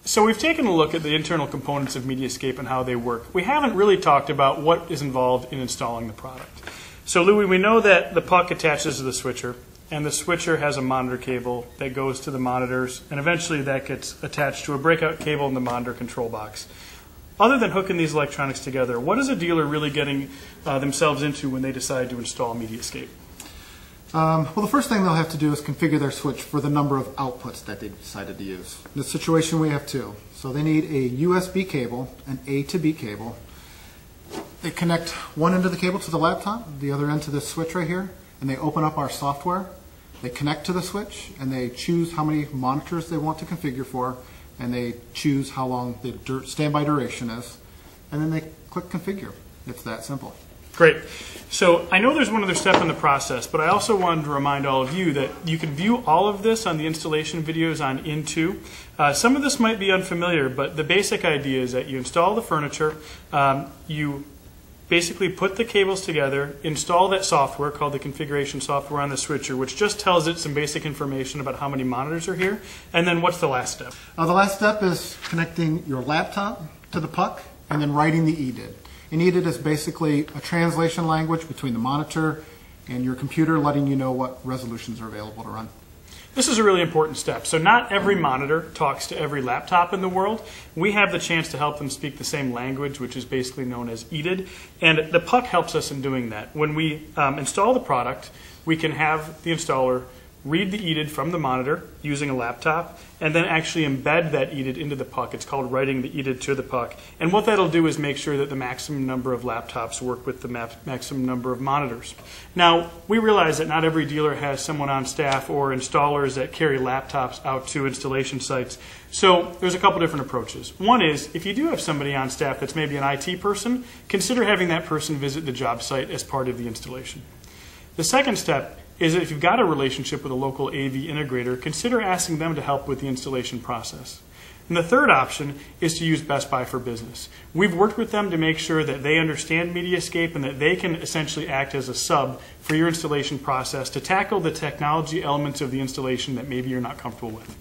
So we've taken a look at the internal components of mediascape and how they work. We haven't really talked about what is involved in installing the product. So Louis, we know that the puck attaches to the switcher, and the switcher has a monitor cable that goes to the monitors, and eventually that gets attached to a breakout cable in the monitor control box. Other than hooking these electronics together, what is a dealer really getting themselves into when they decide to install mediascape? Well, the first thing they'll have to do is configure their switch for the number of outputs that they decided to use. In this situation, we have two. So they need a USB cable, an A to B cable. They connect one end of the cable to the laptop, the other end to this switch right here, and they open up our software. They connect to the switch, and they choose how many monitors they want to configure for, and they choose how long the standby duration is, and then they click configure. It's that simple. Great. So I know there's one other step in the process, but I also wanted to remind all of you that you can view all of this on the installation videos on Into. Some of this might be unfamiliar, but the basic idea is that you install the furniture, you basically put the cables together, install that software called the configuration software on the switcher, which just tells it some basic information about how many monitors are here, and then what's the last step? The last step is connecting your laptop to the puck and then writing the EDID. And EDID is basically a translation language between the monitor and your computer, letting you know what resolutions are available to run. This is a really important step. So not every monitor talks to every laptop in the world. We have the chance to help them speak the same language, which is basically known as EDID, and the puck helps us in doing that. When we install the product, we can have the installer read the EDID from the monitor using a laptop, and then actually embed that EDID into the puck. It's called writing the EDID to the puck. And what that'll do is make sure that the maximum number of laptops work with the maximum number of monitors. Now, we realize that not every dealer has someone on staff or installers that carry laptops out to installation sites. So there's a couple different approaches. One is, if you do have somebody on staff that's maybe an IT person, consider having that person visit the job site as part of the installation. The second step is that if you've got a relationship with a local AV integrator, consider asking them to help with the installation process. And the third option is to use Best Buy for Business. We've worked with them to make sure that they understand mediascape and that they can essentially act as a sub for your installation process to tackle the technology elements of the installation that maybe you're not comfortable with.